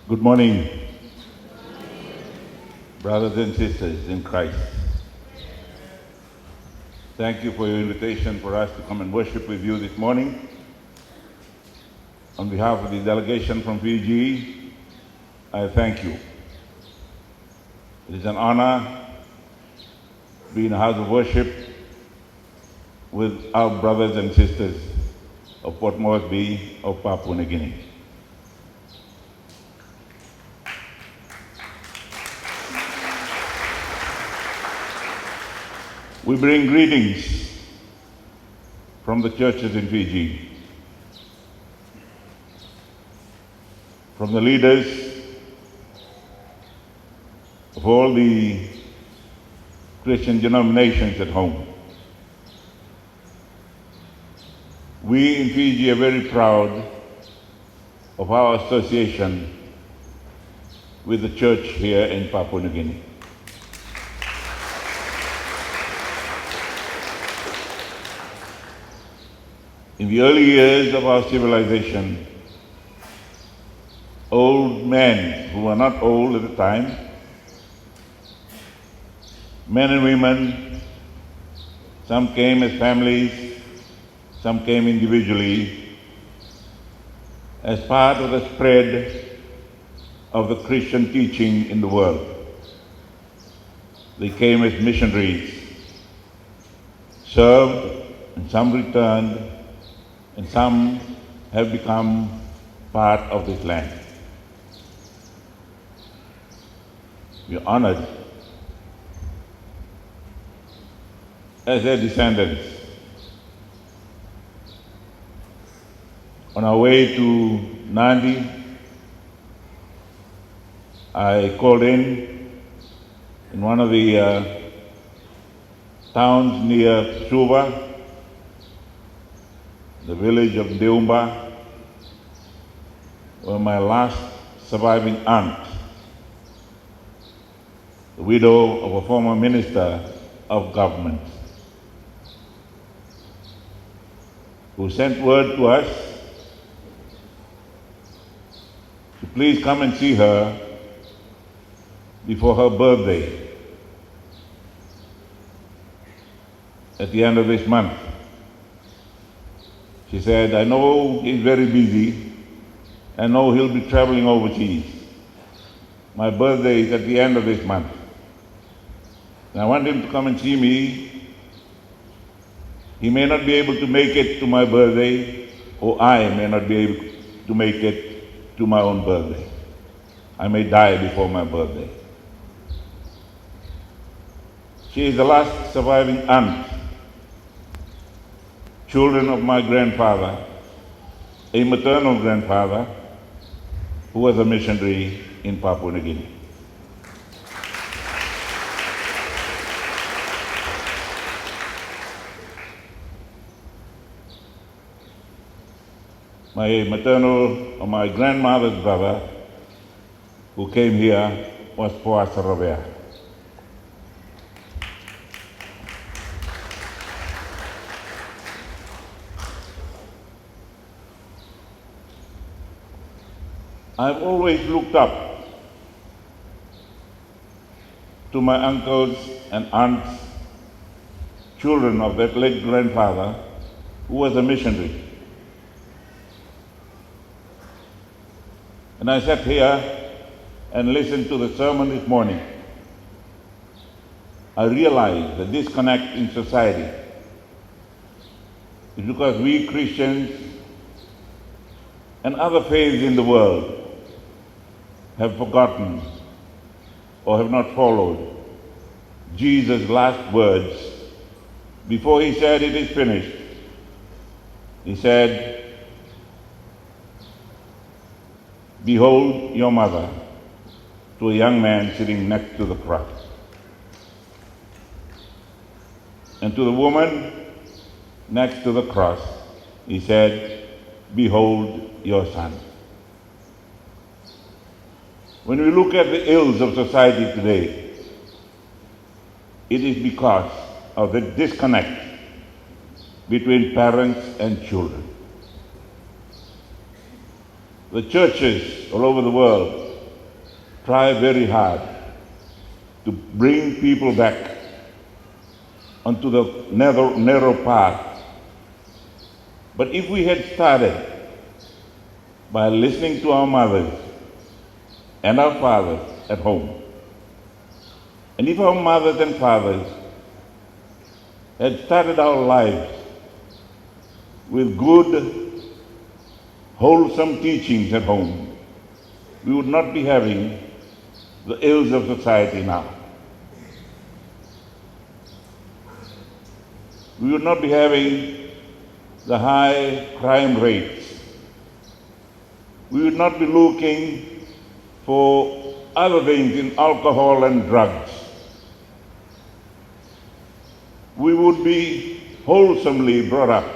Good morning, brothers and sisters in Christ. Thank you for your invitation for us to come and worship with you this morning. On behalf of the delegation from Fiji, I thank you. It is an honor to be in a house of worship with our brothers and sisters of Port Moresby of Papua New Guinea. We bring greetings from the churches in Fiji, from the leaders of all the Christian denominations at home. We in Fiji are very proud of our association with the church here in Papua New Guinea. In the early years of our civilization, old men who were not old at the time, men and women, some came as families, some came individually, as part of the spread of the Christian teaching in the world. They came as missionaries, served, and some returned, and some have become part of this land. We are honored as their descendants. On our way to Nandi, I called in one of the towns near Suva, the village of Deumba, where my last surviving aunt, the widow of a former minister of government, who sent word to us to please come and see her before her birthday at the end of this month. She said, I know he's very busy. I know he'll be traveling overseas. My birthday is at the end of this month. And I want him to come and see me. He may not be able to make it to my birthday, or I may not be able to make it to my own birthday. I may die before my birthday. She is the last surviving aunt, children of my grandfather, a maternal grandfather, who was a missionary in Papua New Guinea. My maternal, or my grandmother's brother, who came here, was Poasa Rovea. I've always looked up to my uncles and aunts, children of that late grandfather, who was a missionary. And I sat here and listened to the sermon this morning. I realized the disconnect in society is because we Christians and other faiths in the world have forgotten or have not followed Jesus' last words before he said it is finished. He said, behold your mother, to a young man sitting next to the cross. And to the woman next to the cross, he said, behold your son. When we look at the ills of society today, it is because of the disconnect between parents and children. The churches all over the world try very hard to bring people back onto the narrow path. But if we had started by listening to our mothers and our fathers at home, and if our mothers and fathers had started our lives with good, wholesome teachings at home, we would not be having the ills of society now. We would not be having the high crime rates. We would not be looking for other things in alcohol and drugs. We would be wholesomely brought up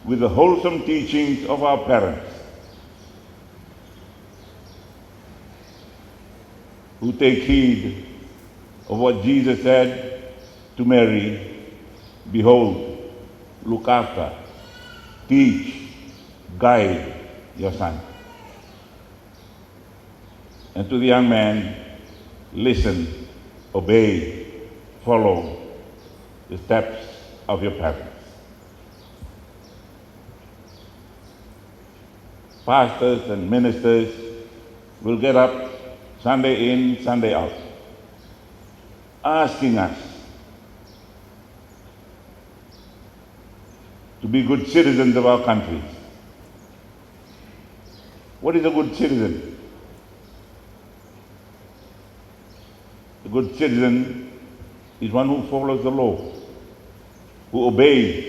with the wholesome teachings of our parents, who take heed of what Jesus said to Mary: behold, look after, teach, guide your son. And to the young man, listen, obey, follow the steps of your parents. Pastors and ministers will get up Sunday in, Sunday out, asking us to be good citizens of our country. What is a good citizen? A good citizen is one who follows the law, who obeys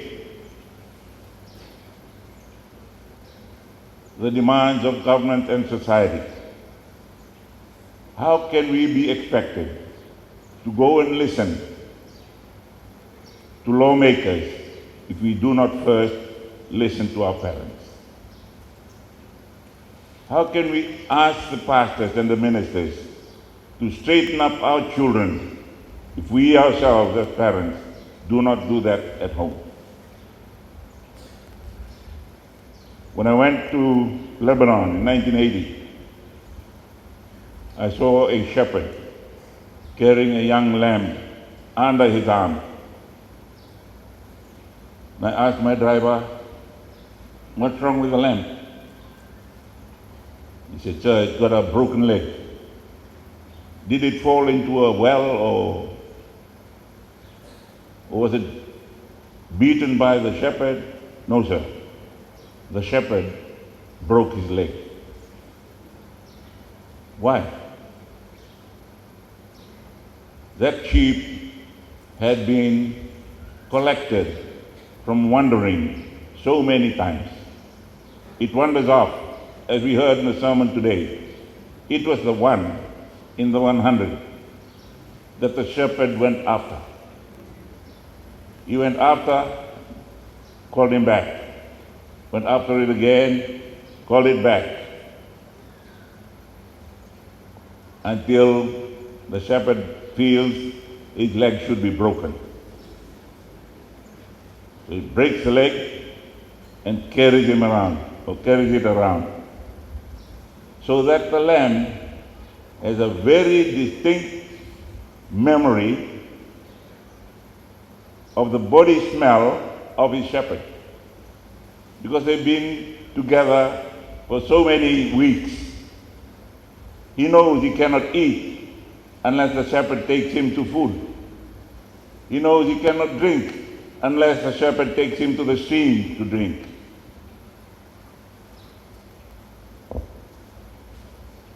the demands of government and society. How can we be expected to go and listen to lawmakers if we do not first listen to our parents? How can we ask the pastors and the ministers to straighten up our children if we ourselves as parents do not do that at home? When I went to Lebanon in 1980, I saw a shepherd carrying a young lamb under his arm. And I asked my driver, what's wrong with the lamb? He said, sir, it's got a broken leg. Did it fall into a well or was it beaten by the shepherd? No, sir. The shepherd broke his leg. Why? That sheep had been collected from wandering so many times. It wanders off, as we heard in the sermon today. It was the one in the 100 that the shepherd went after. He went after, called him back. Went after it again, called it back. Until the shepherd feels his leg should be broken. So he breaks the leg and carries him around, or carries it around, so that the lamb has a very distinct memory of the body smell of his shepherd, because they've been together for so many weeks. He knows he cannot eat unless the shepherd takes him to food. He knows he cannot drink unless the shepherd takes him to the stream to drink.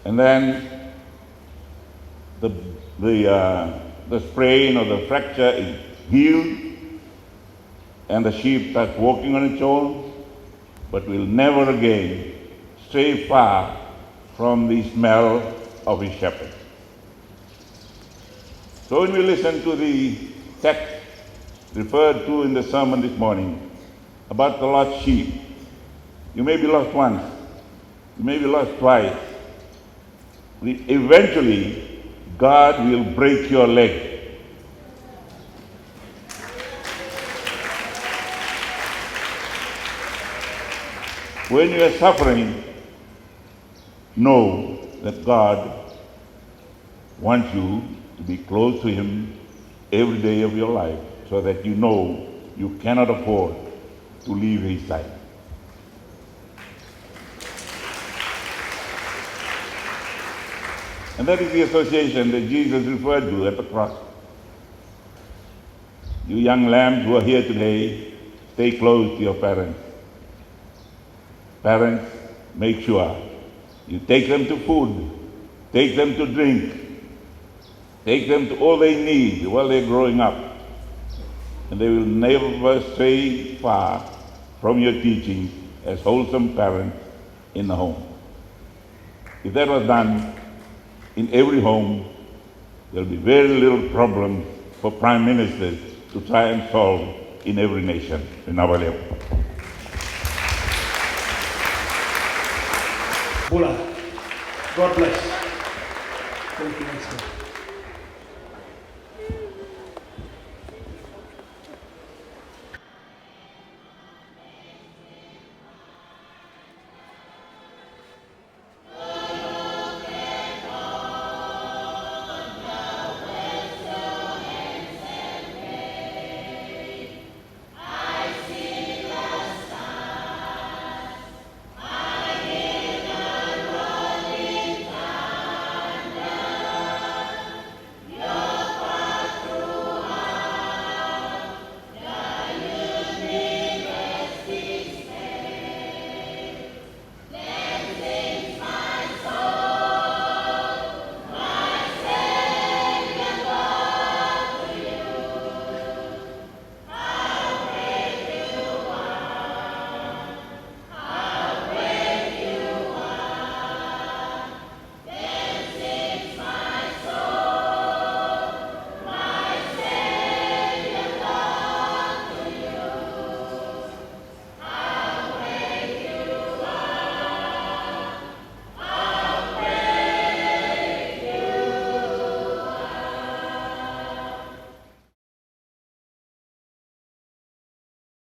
And then the sprain or the fracture is healed, and the sheep starts walking on its own, but will never again stray far from the smell of his shepherd. So when we listen to the text referred to in the sermon this morning about the lost sheep, you may be lost once, you may be lost twice. Eventually, God will break your leg. When you are suffering, know that God wants you to be close to Him every day of your life so that you know you cannot afford to leave His side. And that is the association that Jesus referred to at the cross. You young lambs who are here today, stay close to your parents. Parents, make sure you take them to food, take them to drink, take them to all they need while they're growing up. And they will never stray far from your teaching as wholesome parents in the home. If that was done in every home, there'll be very little problems for prime ministers to try and solve in every nation in our level. Bula, God bless. Thank you, Minister.